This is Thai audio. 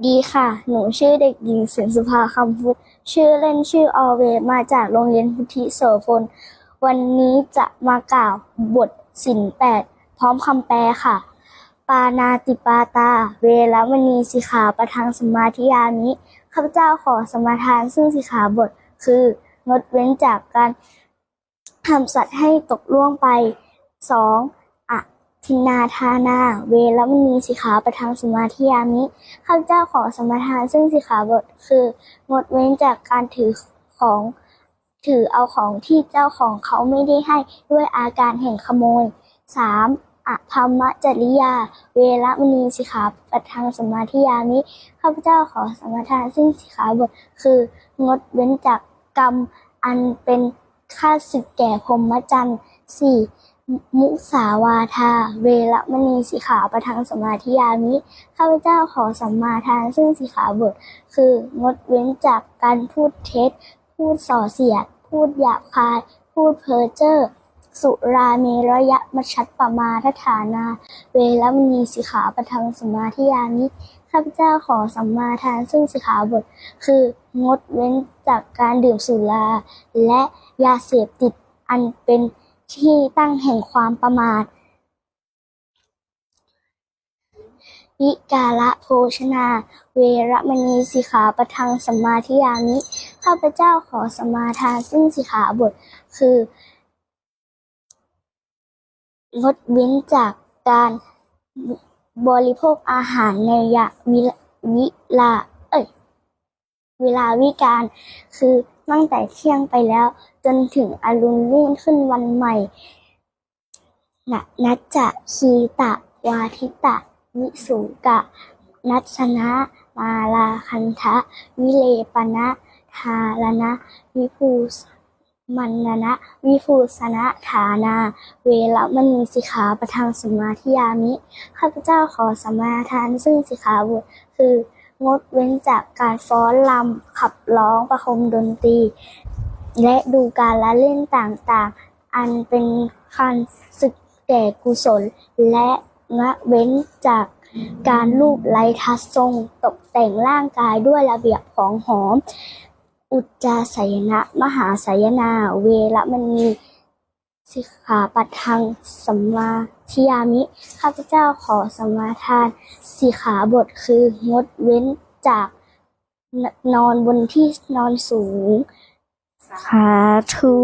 ดีค่ะ หนูชื่อเด็กหญิงศิลสุภาคำพุทธชื่อเล่นชื่อออเวมาจากโรงเรียนพุทธิโสพลวันนี้จะมากล่าวบทศีล8พร้อมคำแปลค่ะปานาติปาตาเวรมณีสิกขาปะทังสมาธิยามิข้าพเจ้าขอสมาทานซึ่งสิกขาบทคืองดเว้นจากการทำสัตว์ให้ตกล่วงไป 2. ทินนาทานาเวรมณีสิกขาปะทังสมาธิยามิข้าพเจ้าขอสมาทานซึ่งสิกขาบทคืองดเว้นจากการถือเอาของที่เจ้าของเขาไม่ได้ให้ด้วยอาการแห่งขโมย 3. อภรรมจริยาเวรมณีสิกขาปะทังสมาธิยามิข้าพเจ้าขอสมาทานซึ่งสิกขาบทคืองดเว้นจากกรรมอันเป็นข้าศึกแก่พรหมจรรย์ 4. มุสาวาทาเวรมณีสิกขาปะทังสมาธิยามิข้าพเจ้าขอสัมมาทานซึ่งสิกขาบทคืองดเว้นจากการพูดเท็จพูดส่อเสียดพูดหยาบคายพูดเพ้อเจ้อสุราเมรยมัชฌัปปมาทฐานาเวรมณีสิกขาปะทังสมาธิยามิข้าพเจ้าขอสัมมาทานซึ่งสิกขาบทคืองดเว้นจากการดื่มสุราและยาเสพติดอันเป็นที่ตั้งแห่งความประมาทวิกาละโภชนาเวรมณีสิกขาปะทังสมาธิยามิข้าพเจ้าขอสมาทานซึ่งสิกขาบทคืองดเว้นจากการบริโภคอาหารในเวลาวิกาลคือตั้งแต่เที่ยงไปแล้วจนถึงอรุณรุ่งขึ้นวันใหม่นัจจะคีตะวาทิตะวิสุกะนัสสนะมาลาคันทะวิเลปนะทารณะวิภูมันนะวิภูสนะฐานาเวรมณีสิกขาปะทังสมาธิยามิข้าพเจ้าขอสมาทานซึ่งสิกขาบทคืองดเว้นจากการฟ้อนรำขับร้องประคมดนตรีและดูการละเล่นต่างๆอันเป็นการศึกแก่กุศลและงดเว้นจากการลูบไล้ทัดทรงตกแต่งร่างกายด้วยระเบียบของหอมอุจจาสยนะมหาสยนาเวรมณีสิกขาปะทังสมาธิยามิข้าพเจ้าขอสมาทานสิกขาบทคืองดเว้นจากนอนบนที่นอนสูงสาธุ